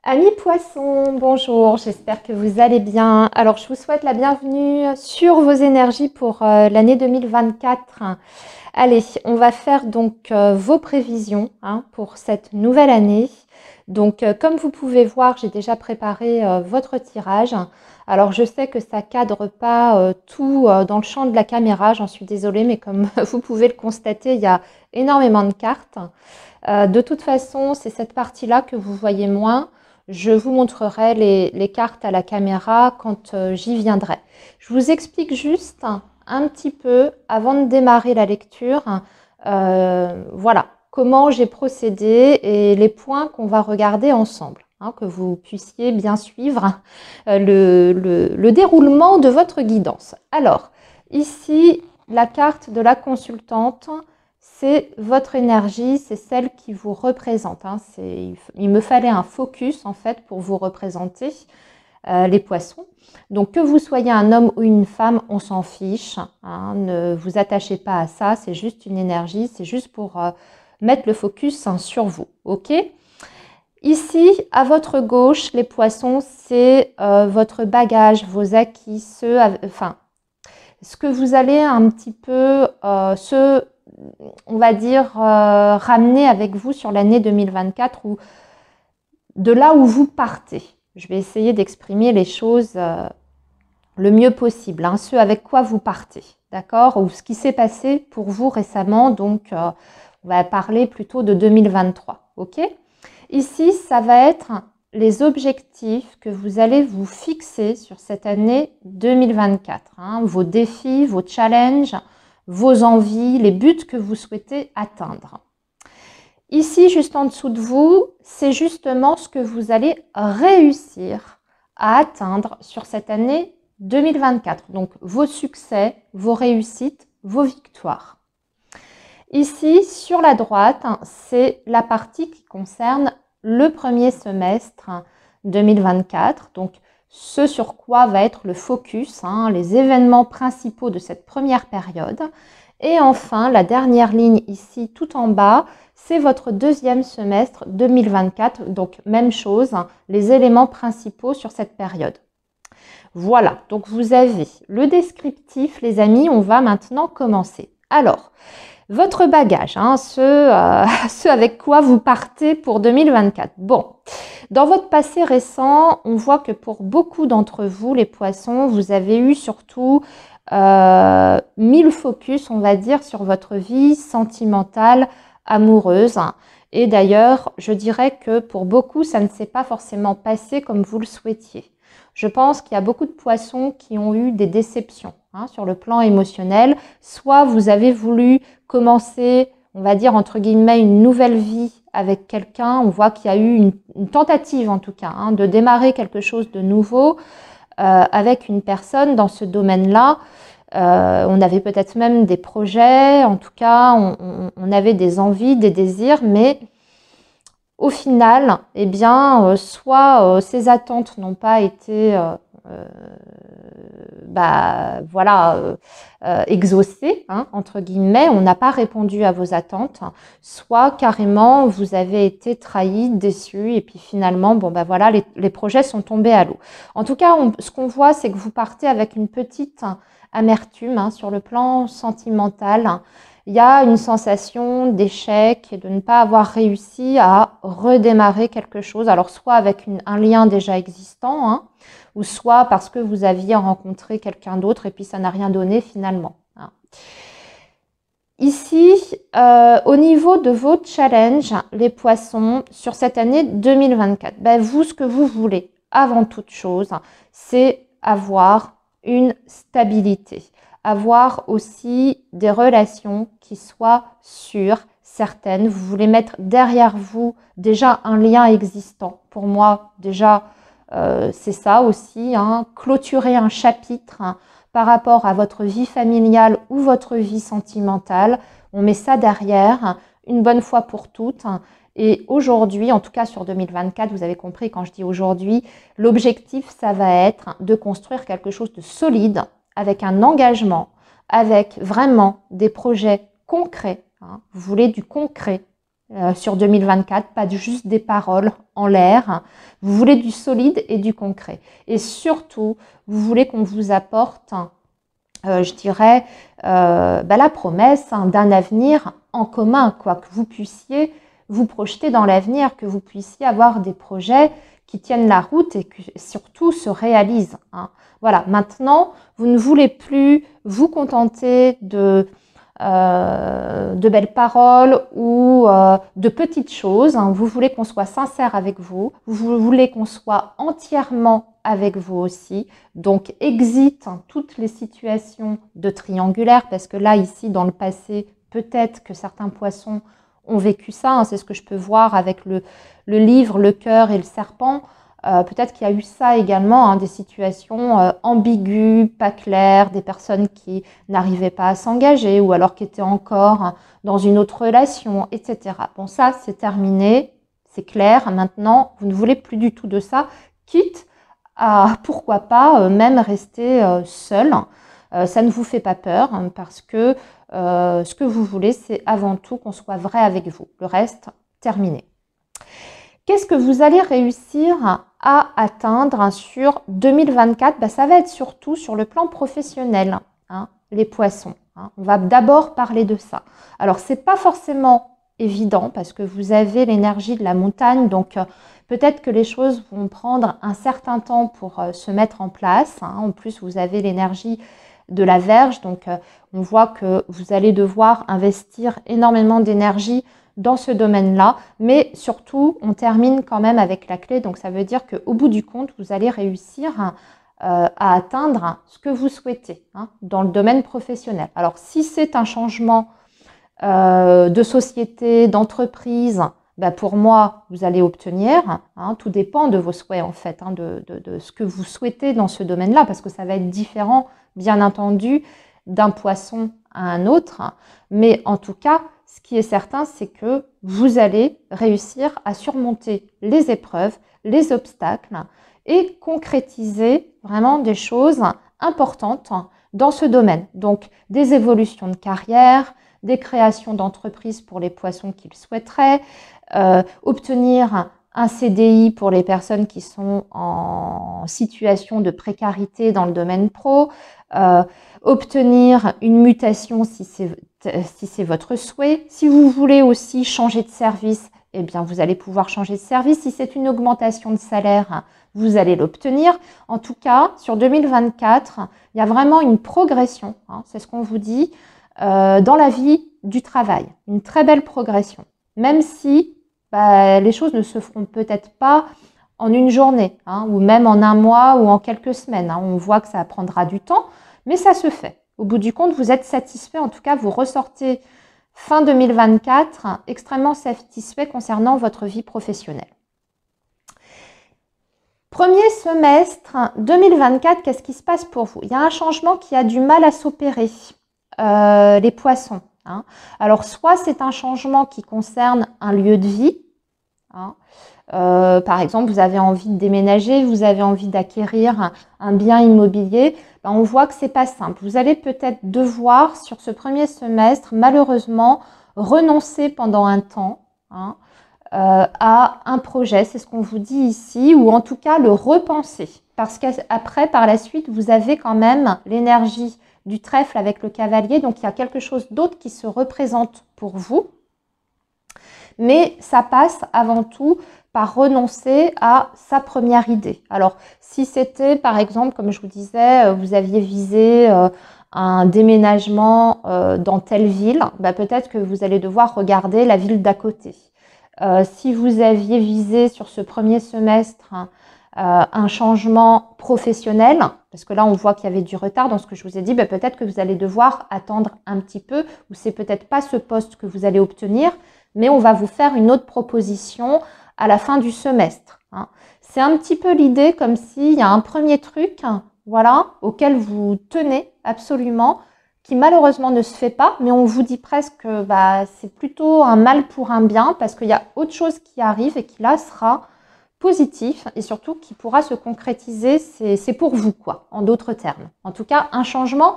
Amis poissons, bonjour, j'espère que vous allez bien. Alors, je vous souhaite la bienvenue sur vos énergies pour l'année 2024. Allez, on va faire donc vos prévisions pour cette nouvelle année. Donc, comme vous pouvez voir, j'ai déjà préparé votre tirage. Alors, je sais que ça cadre pas tout dans le champ de la caméra, j'en suis désolée, mais comme vous pouvez le constater, il y a énormément de cartes. De toute façon, c'est cette partie-là que vous voyez moins. Je vous montrerai les cartes à la caméra quand j'y viendrai. Je vous explique juste un petit peu, avant de démarrer la lecture, voilà, comment j'ai procédé et les points qu'on va regarder ensemble, que vous puissiez bien suivre le déroulement de votre guidance. Alors, ici, la carte de la consultante, c'est votre énergie, c'est celle qui vous représente. Il me fallait un focus en fait pour vous représenter les poissons. Donc que vous soyez un homme ou une femme, on s'en fiche. Ne vous attachez pas à ça, c'est juste une énergie, c'est juste pour mettre le focus sur vous. Ok ? Ici, à votre gauche, les poissons, c'est votre bagage, vos acquis, ce que vous allez un petit peu on va dire, ramener avec vous sur l'année 2024 ou de là où vous partez. Je vais essayer d'exprimer les choses le mieux possible, ce avec quoi vous partez, d'accord? Ou ce qui s'est passé pour vous récemment, donc on va parler plutôt de 2023, ok? Ici, ça va être les objectifs que vous allez vous fixer sur cette année 2024, vos défis, vos challenges, vos envies, les buts que vous souhaitez atteindre. Ici, juste en dessous de vous, c'est justement ce que vous allez réussir à atteindre sur cette année 2024. Donc, vos succès, vos réussites, vos victoires. Ici, sur la droite, c'est la partie qui concerne le premier semestre 2024. Donc, ce sur quoi va être le focus, les événements principaux de cette première période. Et enfin, la dernière ligne ici, tout en bas, c'est votre deuxième semestre 2024. Donc, même chose, les éléments principaux sur cette période. Voilà, donc vous avez le descriptif, les amis. On va maintenant commencer. Alors, votre bagage, ce avec quoi vous partez pour 2024. Bon, dans votre passé récent, on voit que pour beaucoup d'entre vous, les poissons, vous avez eu surtout mis le focus, on va dire, sur votre vie sentimentale, amoureuse. Et d'ailleurs, je dirais que pour beaucoup, ça ne s'est pas forcément passé comme vous le souhaitiez. Je pense qu'il y a beaucoup de poissons qui ont eu des déceptions sur le plan émotionnel. Soit vous avez voulu commencer, on va dire entre guillemets, une nouvelle vie avec quelqu'un. On voit qu'il y a eu une tentative en tout cas de démarrer quelque chose de nouveau avec une personne dans ce domaine-là. On avait peut-être même des projets, en tout cas on avait des envies, des désirs, mais au final, eh bien, soit ces attentes n'ont pas été exaucées, entre guillemets, on n'a pas répondu à vos attentes, soit carrément vous avez été trahi, déçu, et puis finalement, les projets sont tombés à l'eau. En tout cas, ce qu'on voit, c'est que vous partez avec une petite amertume sur le plan sentimental. Il y a une sensation d'échec et de ne pas avoir réussi à redémarrer quelque chose. Alors, soit avec un lien déjà existant, ou soit parce que vous aviez rencontré quelqu'un d'autre et puis ça n'a rien donné finalement. Ici, au niveau de vos challenges, les poissons, sur cette année 2024, vous, ce que vous voulez, avant toute chose, c'est avoir une stabilité. Avoir aussi des relations qui soient sûres, certaines. Vous voulez mettre derrière vous déjà un lien existant. Pour moi, déjà, c'est ça aussi. Clôturer un chapitre par rapport à votre vie familiale ou votre vie sentimentale. On met ça derrière une bonne fois pour toutes. Et aujourd'hui, en tout cas sur 2024, vous avez compris quand je dis aujourd'hui, l'objectif, ça va être de construire quelque chose de solide, avec un engagement, avec vraiment des projets concrets. Vous voulez du concret. sur 2024, pas juste des paroles en l'air. Vous voulez du solide et du concret. Et surtout, vous voulez qu'on vous apporte, je dirais, la promesse d'un avenir en commun, quoi, que vous puissiez vous projeter dans l'avenir, que vous puissiez avoir des projets qui tiennent la route et qui surtout se réalisent. Hein. Voilà, maintenant, vous ne voulez plus vous contenter de belles paroles ou de petites choses. Hein. Vous voulez qu'on soit sincère avec vous. Vous voulez qu'on soit entièrement avec vous aussi. Donc, exit toutes les situations de triangulaire parce que là, ici, dans le passé, peut-être que certains poissons ont vécu ça. Hein. C'est ce que je peux voir avec le livre, le cœur et le serpent. Peut-être qu'il y a eu ça également, hein, des situations ambiguës, pas claires, des personnes qui n'arrivaient pas à s'engager ou alors qui étaient encore dans une autre relation, etc. Bon, ça, c'est terminé, c'est clair. Maintenant, vous ne voulez plus du tout de ça, quitte à, pourquoi pas, même rester seul. Ça ne vous fait pas peur hein, parce que ce que vous voulez, c'est avant tout qu'on soit vrai avec vous. Le reste, terminé. Qu'est-ce que vous allez réussir à atteindre sur 2024 ? Ça va être surtout sur le plan professionnel, hein, les poissons. Hein. On va d'abord parler de ça. Alors, ce n'est pas forcément évident parce que vous avez l'énergie de la montagne, donc peut-être que les choses vont prendre un certain temps pour se mettre en place. Hein. En plus, vous avez l'énergie de la Vierge, donc on voit que vous allez devoir investir énormément d'énergie dans ce domaine-là, mais surtout, on termine quand même avec la clé, donc ça veut dire qu'au bout du compte, vous allez réussir à atteindre ce que vous souhaitez hein, dans le domaine professionnel. Alors, si c'est un changement de société, d'entreprise, pour moi, vous allez obtenir, hein, tout dépend de vos souhaits en fait, hein, de ce que vous souhaitez dans ce domaine-là, parce que ça va être différent, bien entendu, d'un poisson à un autre, mais en tout cas, ce qui est certain, c'est que vous allez réussir à surmonter les épreuves, les obstacles et concrétiser vraiment des choses importantes dans ce domaine. Donc, des évolutions de carrière, des créations d'entreprises pour les poissons qu'ils souhaiteraient, obtenir un CDI pour les personnes qui sont en situation de précarité dans le domaine pro, obtenir une mutation si c'est votre souhait. Si vous voulez aussi changer de service, eh bien vous allez pouvoir changer de service. Si c'est une augmentation de salaire, vous allez l'obtenir. En tout cas, sur 2024, il y a vraiment une progression, hein, c'est ce qu'on vous dit, dans la vie du travail. Une très belle progression. Même si les choses ne se feront peut-être pas en une journée, hein, ou même en un mois ou en quelques semaines. Hein. On voit que ça prendra du temps, mais ça se fait. Au bout du compte, vous êtes satisfait. En tout cas, vous ressortez fin 2024 extrêmement satisfait concernant votre vie professionnelle. Premier semestre 2024, qu'est-ce qui se passe pour vous? Il y a un changement qui a du mal à s'opérer, les poissons. Hein. Alors, soit c'est un changement qui concerne un lieu de vie. Hein. Par exemple, vous avez envie de déménager, vous avez envie d'acquérir un bien immobilier. On voit que c'est pas simple. Vous allez peut-être devoir, sur ce premier semestre, malheureusement, renoncer pendant un temps hein, à un projet, c'est ce qu'on vous dit ici, ou en tout cas le repenser. Parce qu'après, par la suite, vous avez quand même l'énergie du trèfle avec le cavalier, donc il y a quelque chose d'autre qui se représente pour vous. Mais ça passe avant tout par renoncer à sa première idée. Alors, si c'était, par exemple, comme je vous disais, vous aviez visé un déménagement dans telle ville, peut-être que vous allez devoir regarder la ville d'à côté. Si vous aviez visé sur ce premier semestre un changement professionnel, parce que là on voit qu'il y avait du retard dans ce que je vous ai dit, peut-être que vous allez devoir attendre un petit peu, ou c'est peut-être pas ce poste que vous allez obtenir, mais on va vous faire une autre proposition à la fin du semestre. Hein. C'est un petit peu l'idée comme s'il y a un premier truc, voilà, auquel vous tenez absolument, qui malheureusement ne se fait pas, mais on vous dit presque que c'est plutôt un mal pour un bien, parce qu'il y a autre chose qui arrive et qui là sera positif et surtout qui pourra se concrétiser, c'est pour vous quoi, en d'autres termes. En tout cas, un changement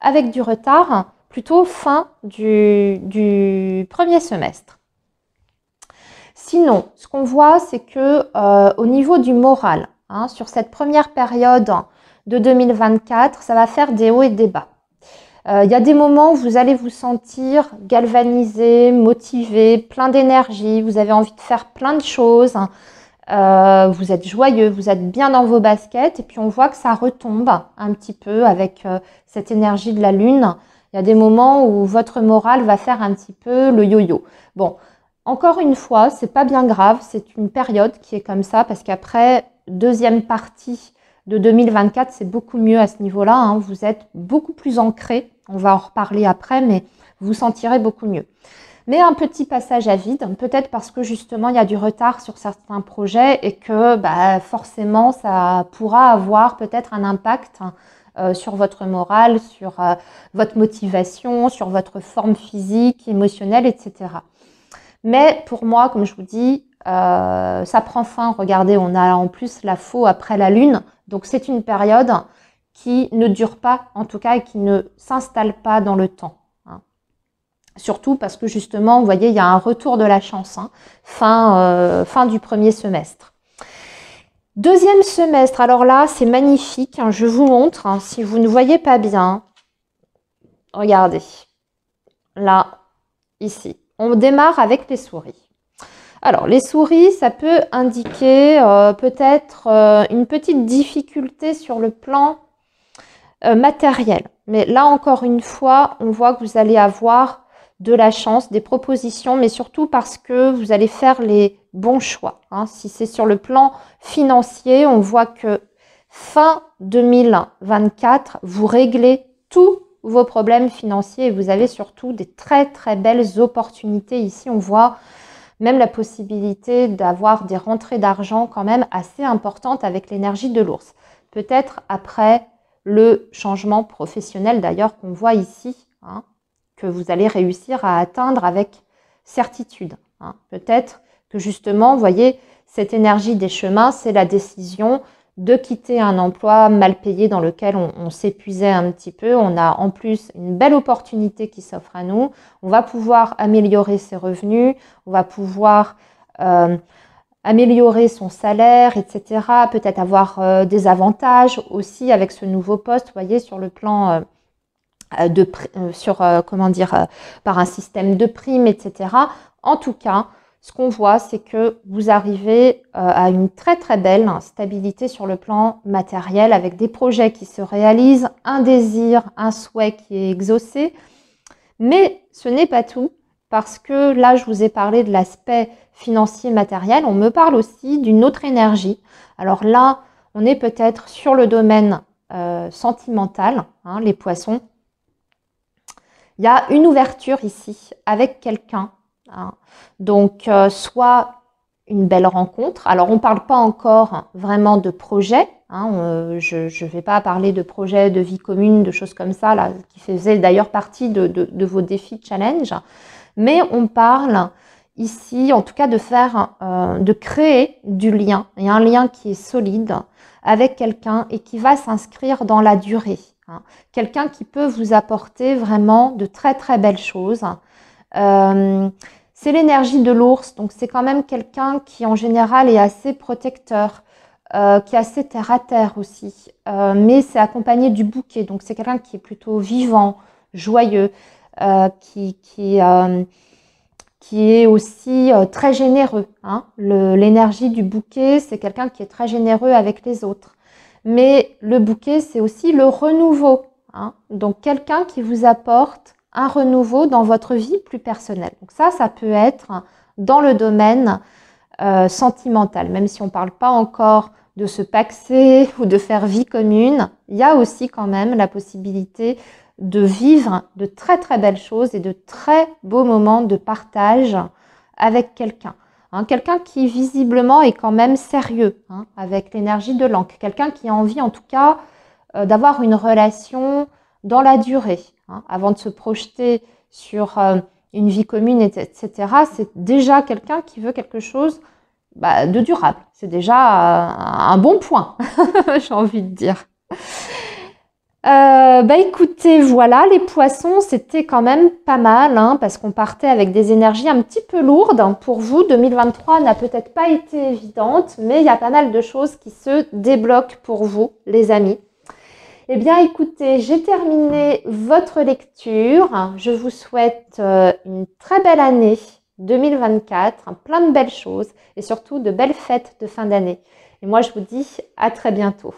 avec du retard, plutôt fin du premier semestre. Sinon, ce qu'on voit, c'est que au niveau du moral, hein, sur cette première période de 2024, ça va faire des hauts et des bas. Il y a des moments où vous allez vous sentir galvanisé, motivé, plein d'énergie, vous avez envie de faire plein de choses, vous êtes joyeux, vous êtes bien dans vos baskets, et puis on voit que ça retombe un petit peu avec cette énergie de la lune. Il y a des moments où votre morale va faire un petit peu le yo-yo. Bon, encore une fois, c'est pas bien grave, c'est une période qui est comme ça, parce qu'après, deuxième partie de 2024, c'est beaucoup mieux à ce niveau-là, hein. Vous êtes beaucoup plus ancré, on va en reparler après, mais vous vous sentirez beaucoup mieux. Mais un petit passage à vide, peut-être parce que justement il y a du retard sur certains projets et que forcément ça pourra avoir peut-être un impact sur votre morale, sur votre motivation, sur votre forme physique, émotionnelle, etc. Mais pour moi, comme je vous dis, ça prend fin. Regardez, on a en plus la faux après la lune. Donc c'est une période qui ne dure pas, en tout cas, et qui ne s'installe pas dans le temps. Surtout parce que justement, vous voyez, il y a un retour de la chance, hein, fin du premier semestre. Deuxième semestre, alors là, c'est magnifique, hein, je vous montre, hein, si vous ne voyez pas bien, regardez, là, ici, on démarre avec les souris. Alors, les souris, ça peut indiquer peut-être une petite difficulté sur le plan matériel. Mais là, encore une fois, on voit que vous allez avoir de la chance, des propositions, mais surtout parce que vous allez faire les bons choix. Hein. Si c'est sur le plan financier, on voit que fin 2024, vous réglez tous vos problèmes financiers et vous avez surtout des très très belles opportunités. Ici, on voit même la possibilité d'avoir des rentrées d'argent quand même assez importantes avec l'énergie de l'ours. Peut-être après le changement professionnel d'ailleurs qu'on voit ici, hein, que vous allez réussir à atteindre avec certitude. Hein. Peut-être que justement, vous voyez, cette énergie des chemins, c'est la décision de quitter un emploi mal payé dans lequel on s'épuisait un petit peu. On a en plus une belle opportunité qui s'offre à nous. On va pouvoir améliorer ses revenus, on va pouvoir améliorer son salaire, etc. Peut-être avoir des avantages aussi avec ce nouveau poste, vous voyez, sur le plan par un système de primes, etc. En tout cas, ce qu'on voit, c'est que vous arrivez à une très très belle stabilité sur le plan matériel avec des projets qui se réalisent, un désir, un souhait qui est exaucé. Mais ce n'est pas tout, parce que là, je vous ai parlé de l'aspect financier matériel. On me parle aussi d'une autre énergie. Alors là, on est peut-être sur le domaine sentimental, hein, les poissons. Il y a une ouverture ici avec quelqu'un. Hein. Donc, soit une belle rencontre. Alors, on ne parle pas encore vraiment de projet. Hein. Je ne vais pas parler de projet, de vie commune, de choses comme ça, là, qui faisaient d'ailleurs partie de vos défis challenge. Mais on parle ici, en tout cas, de créer du lien. Et un lien qui est solide avec quelqu'un et qui va s'inscrire dans la durée. Hein. Quelqu'un qui peut vous apporter vraiment de très très belles choses. C'est l'énergie de l'ours, donc c'est quand même quelqu'un qui en général est assez protecteur, qui est assez terre à terre aussi, mais c'est accompagné du bouquet, donc c'est quelqu'un qui est plutôt vivant, joyeux, qui est aussi très généreux. Hein. L'énergie du bouquet, c'est quelqu'un qui est très généreux avec les autres. Mais le bouquet, c'est aussi le renouveau. Hein. Donc, quelqu'un qui vous apporte un renouveau dans votre vie plus personnelle. Donc ça peut être dans le domaine sentimental. Même si on ne parle pas encore de se paxer ou de faire vie commune, il y a aussi quand même la possibilité de vivre de très très belles choses et de très beaux moments de partage avec quelqu'un. Hein, quelqu'un qui visiblement est quand même sérieux, hein, avec l'énergie de l'encre. Quelqu'un qui a envie en tout cas d'avoir une relation dans la durée, hein, avant de se projeter sur une vie commune, etc. C'est déjà quelqu'un qui veut quelque chose de durable. C'est déjà un bon point, j'ai envie de dire. Écoutez, voilà, les poissons, c'était quand même pas mal, hein, parce qu'on partait avec des énergies un petit peu lourdes. Pour vous, 2023 n'a peut-être pas été évidente, mais il y a pas mal de choses qui se débloquent pour vous, les amis. Eh bien, écoutez, j'ai terminé votre lecture. Je vous souhaite une très belle année 2024, plein de belles choses et surtout de belles fêtes de fin d'année. Et moi, je vous dis à très bientôt.